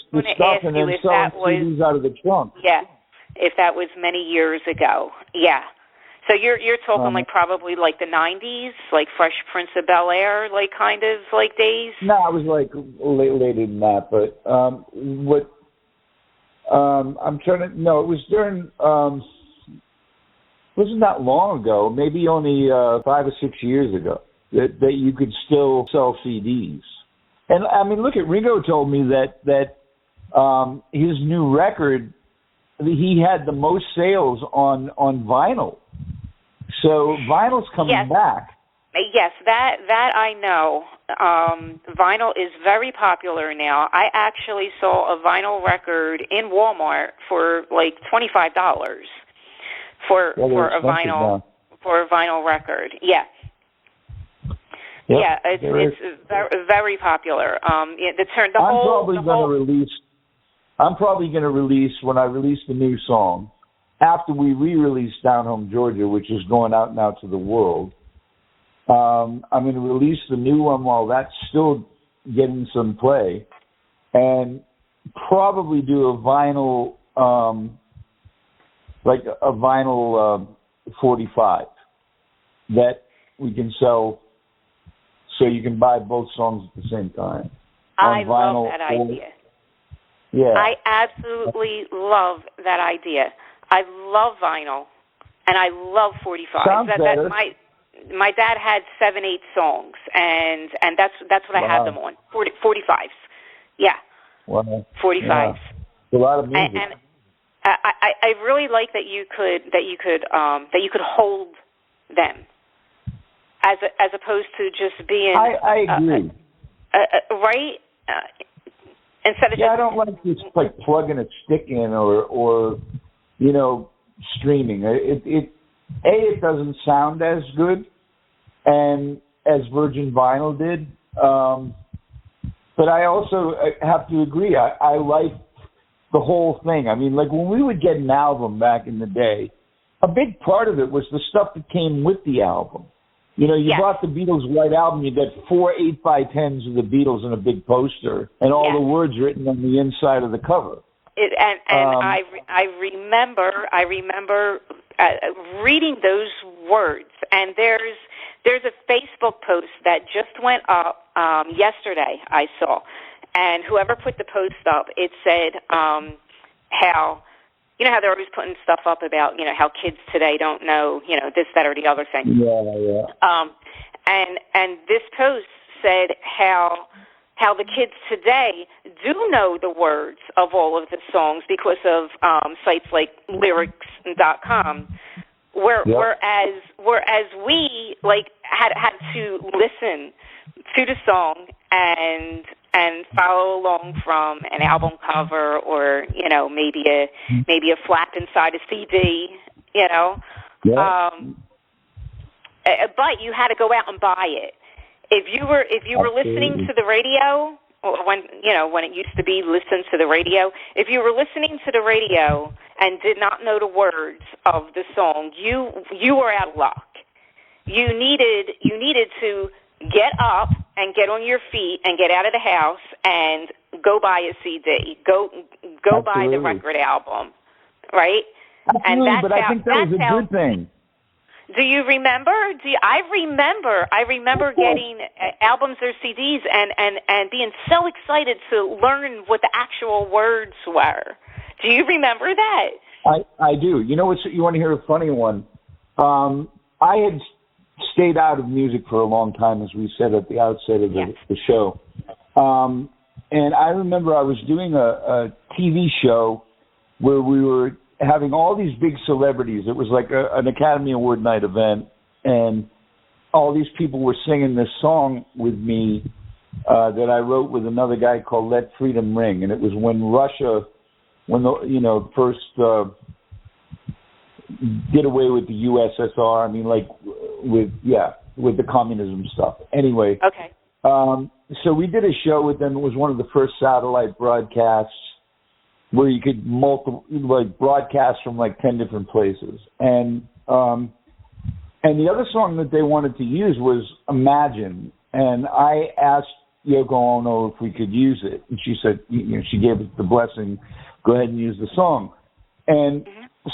ask you if that was... CDs out of the trunk. Yeah, if that was many years ago. Yeah. So you're talking like probably like the 90s, like Fresh Prince of Bel-Air, like kind of like days? No, it was like later than that. But I'm trying to, no, it was during, wasn't that long ago, maybe only 5 or 6 years ago, that you could still sell CDs. And I mean, look at Ringo told me that his new record, he had the most sales on vinyl. So vinyl's coming back. Yes, that I know. Vinyl is very popular now. I actually saw a vinyl record in Walmart for like $25 for a vinyl record. Yeah. Yep, yeah, it's very, very popular. I'm probably going to release, when I release the new song, after we re-release Down Home Georgia, which is going out now to the world, I'm going to release the new one while that's still getting some play, and probably do a vinyl, like a vinyl 45 that we can sell, so you can buy both songs at the same time. I love that idea. Yeah. I absolutely love that idea. I love vinyl, and I love 45. Sounds better. My dad had 7/8 songs, and that's what I had them on. 45s. Yeah. Wow. 45s. Yeah. A lot of music. And I really like that you could hold them as opposed to just being. I agree. Right. Instead of I don't like just like plugging a stick in or streaming. It doesn't sound as good and as Virgin Vinyl did. But I also have to agree. I like the whole thing. I mean, like when we would get an album back in the day, a big part of it was the stuff that came with the album. You bought the Beatles' White Album, you got 4 8x10s of the Beatles in a big poster, and all the words written on the inside of the cover. I remember reading those words. And there's a Facebook post that just went up yesterday. I saw, and whoever put the post up, it said how. You know how they're always putting stuff up about, how kids today don't know, this, that, or the other thing. Yeah. And this post said how the kids today do know the words of all of the songs because of sites like lyrics.com. Whereas we had to listen to the song and follow along from an album cover or maybe a flap inside a CD, but you had to go out and buy it. If you were listening to the radio, or when it used to be listen to the radio, if you were listening to the radio and did not know the words of the song, you were out of luck. You needed to get up and get on your feet and get out of the house and go buy a CD, go buy the record album, right? Absolutely, and but I think that was a good thing. Do you remember? I remember getting albums or CDs and being so excited to learn what the actual words were. Do you remember that? I do. You want to hear a funny one? I had stayed out of music for a long time, as we said at the outset of the show. And I remember I was doing a TV show where we were having all these big celebrities. It was like an Academy Award night event, and all these people were singing this song with me that I wrote with another guy called Let Freedom Ring. And it was when Russia, first did away with the USSR. I mean, with the communism stuff. Anyway. Okay. So we did a show with them. It was one of the first satellite broadcasts where you could broadcast from 10 different places. And the other song that they wanted to use was Imagine. And I asked Yoko Ono if we could use it. And she said, she gave us the blessing, go ahead and use the song. And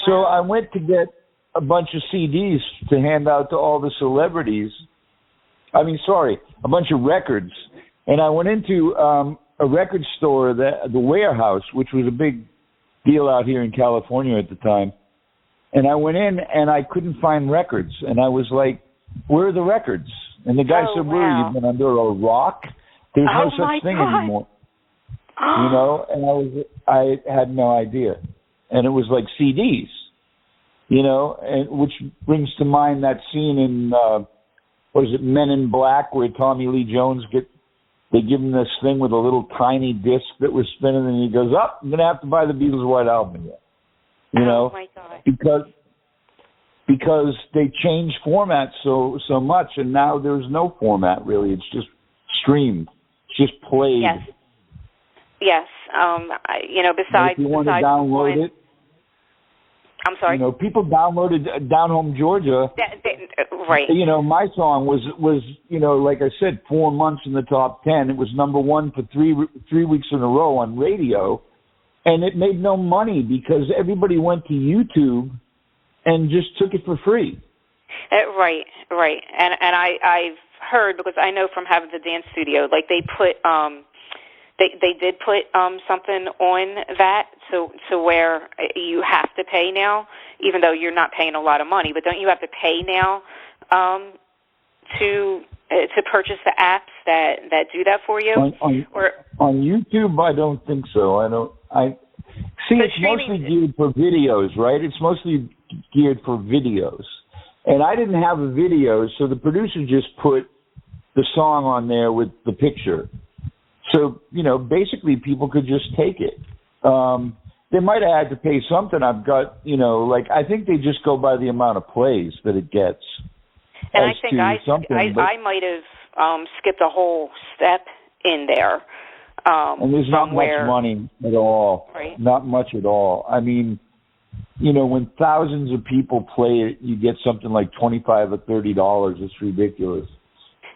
so I went to get a bunch of CDs to hand out to all the celebrities. A bunch of records. And I went into a record store, the Warehouse, which was a big deal out here in California at the time. And I went in and I couldn't find records. And I was like, where are the records? And the guy said, where are you been under a rock? There's no such thing anymore. And I had no idea. And it was like CDs, and which brings to mind that scene in what is it, Men in Black, where Tommy Lee Jones they give him this thing with a little tiny disc that was spinning, and he goes, I'm going to have to buy the Beatles' White Album again. You know? My God. Because they changed formats so much, and now there's no format, really. It's just streamed. It's just played. Yes. Besides... If you want to download it, I'm sorry? People downloaded Down Home Georgia. Right. My song was like I said, 4 months in the top 10. It was number one for three weeks in a row on radio, and it made no money because everybody went to YouTube and just took it for free. Right. And I've heard, because I know from having the dance studio, like they put they did put something on that to where you have to pay now, even though you're not paying a lot of money. But don't you have to pay now to purchase the apps that do that for you? On YouTube, I don't think so. It's mostly geared for videos, right? It's mostly geared for videos. And I didn't have a video, so the producer just put the song on there with the picture. So, basically people could just take it. They might have had to pay something. I've got, I think they just go by the amount of plays that it gets. And I think I might have skipped a whole step in there. And there's not much money at all. Right. Not much at all. I mean, when thousands of people play it, you get something like $25 or $30. It's ridiculous.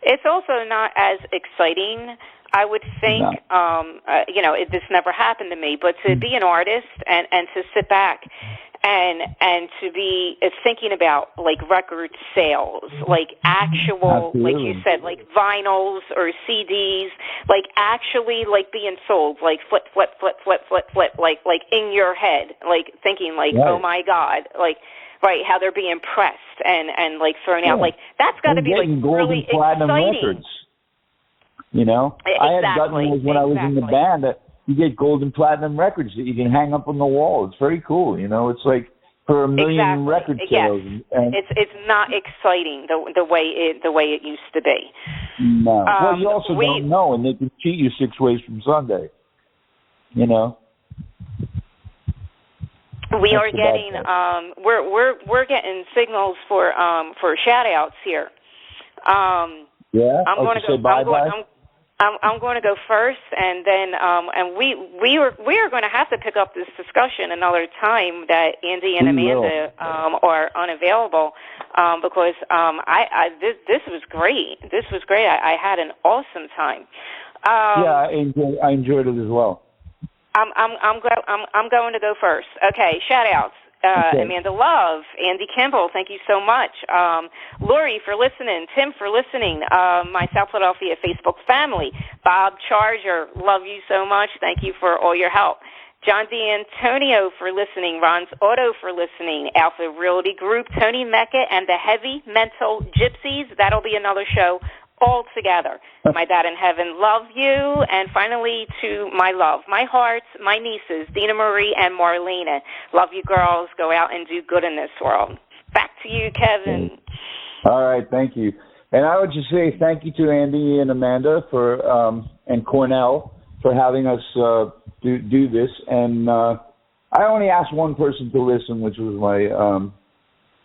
It's also not as exciting, I would think. No. This never happened to me, but to be an artist and to sit back and to be thinking about like record sales, like actual, Absolutely. like you said, like vinyls or CDs, like actually like being sold, like flip, like in your head, like thinking like, right. Oh my God, like. Right, how they're being pressed and like thrown out. Like that's got to be like really platinum exciting. Records. Exactly, I had gotten those when I was in the band. You get gold and platinum records that you can hang up on the wall. It's very cool. It's like for a million record sales. Yes. And it's not exciting the way it used to be. No. Well, you also don't know, and they can cheat you 6 ways from Sunday. We are getting we're getting signals for shout outs here. Yeah. I'm going to go. I'm going to go first, and then and we are going to have to pick up this discussion another time that Andy and Amanda are unavailable because this was great. This was great. I had an awesome time. I enjoyed it as well. I'm going to go first. Okay, shout outs. Okay. Amanda Love, Andy Kimball, thank you so much. Lori for listening, Tim for listening, my South Philadelphia Facebook family, Bob Charger, love you so much. Thank you for all your help. John D'Antonio for listening, Ron's Auto for listening, Alpha Realty Group, Tony Mecca, and the Heavy Mental Gypsies. That'll be another show all together. My dad in heaven, love you. And finally, to my love, my hearts, my nieces, Dina Marie and Marlena. Love you, girls. Go out and do good in this world. Back to you, Kevin. All right, thank you. And I would just say thank you to Andy and Amanda and Cornell for having us do this. And I only asked one person to listen, which was my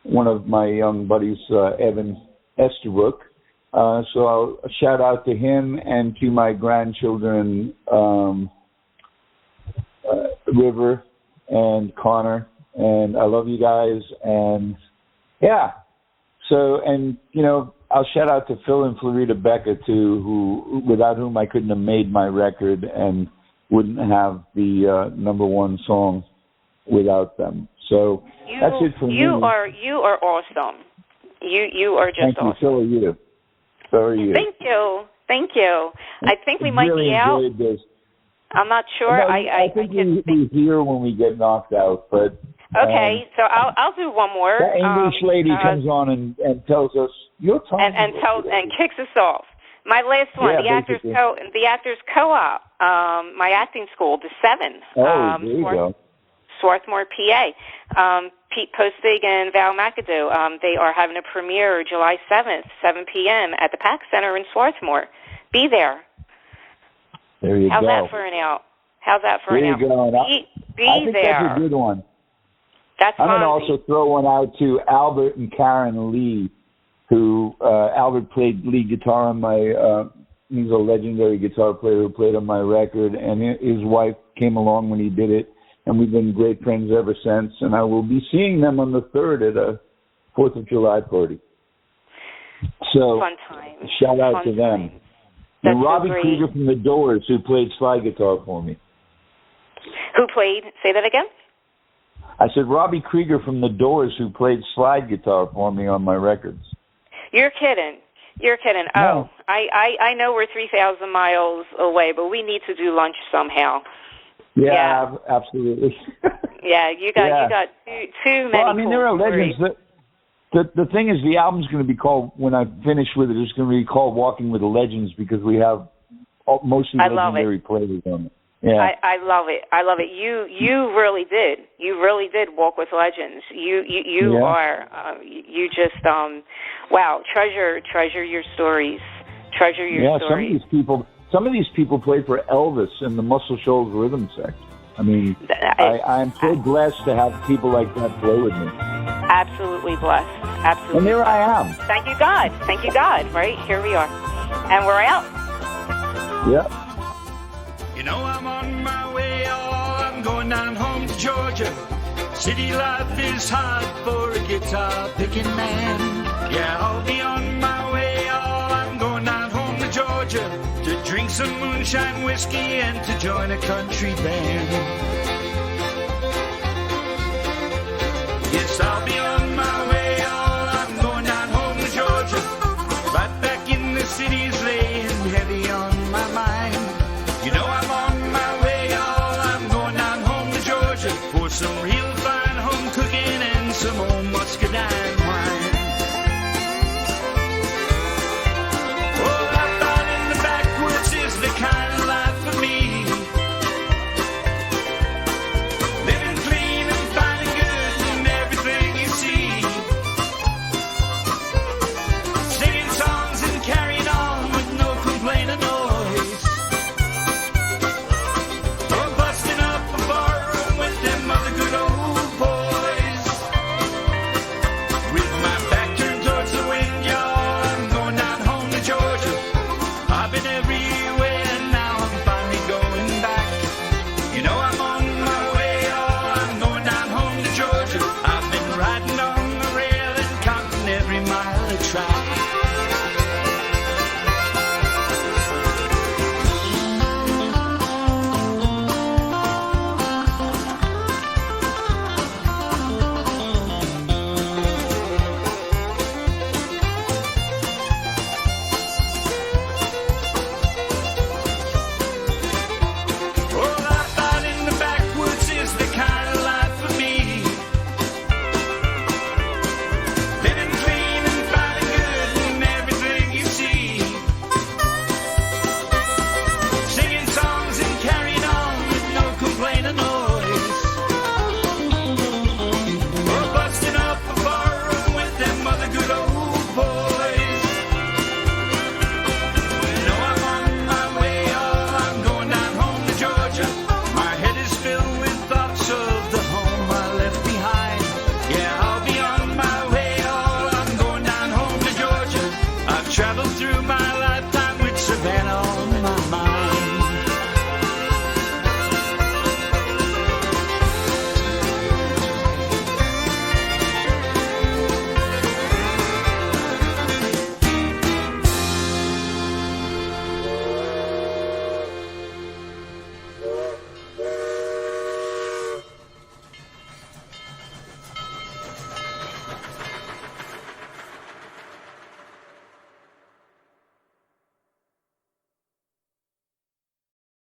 one of my young buddies, Evan Esterbrook. So I'll shout out to him and to my grandchildren, River and Connor, and I love you guys. And yeah, so, and I'll shout out to Phil and Florida Becca too, without whom I couldn't have made my record and wouldn't have the number one song without them. So that's it for me. You are awesome. You are just awesome. So are you. So are you. Thank you. I think we might really be out. This. I'm not sure. No, I think we hear when we get knocked out, but okay. So I'll do one more. That English lady comes on and tells us your time and kicks us off. My last one, the Actors Co-op, my acting school, the 7. Oh, there you go. Swarthmore, PA. Pete Postig and Val McAdoo. They are having a premiere July 7th, 7 p.m. at the PAC Center in Swarthmore. Be there. There you go. How's that for an out? How's that for an out? There you go. Be I think there. That's a good one. That's I'm going to also throw one out to Albert and Karen Lee, who Albert played lead guitar on my. He's a legendary guitar player who played on my record, and his wife came along when he did it, and we've been great friends ever since. And I will be seeing them on the 3rd at a 4th of July party. So, fun time. Shout out to them. That's and Robbie so Krieger from The Doors, who played slide guitar for me. Who played? Say that again? I said Robbie Krieger from The Doors, who played slide guitar for me on my records. You're kidding. You're kidding. No. Oh, I know we're 3,000 miles away, but we need to do lunch somehow. Yeah. Absolutely. Yeah, you got too many. Well, I mean, there are legends. The thing is, the album's going to be called, when I finish with it, it's going to be called Walking with the Legends, because we have mostly legendary players on it. Yeah. I love it. I love it. You really did. You really did walk with legends. You are. You just wow. Treasure your stories. Treasure your stories. Some of these people played for Elvis in the Muscle Shoals Rhythm Section. I mean, I'm so blessed to have people like that play with me. Absolutely blessed. Absolutely. And there I am. Thank you, God. Thank you, God. Right here we are, and we're out. Yep. You know I'm on my way, I'm going down home to Georgia. City life is hard for a guitar picking man. Yeah, I'll be on my way, I'm going down home to Georgia to drink some moonshine whiskey and to join a country band. Yes, I'll be on my way, I'm going down home to Georgia. Right back in the city's laying heavy on my mind. You know I'm on my way, I'm going down home to Georgia for some real fine home cooking and some old muscadine wine. Oh, life out in the backwoods is the kind of life for me. Living clean and fine and good in everything you see. Singing songs and carrying on with no complaint or noise. Travel through my life.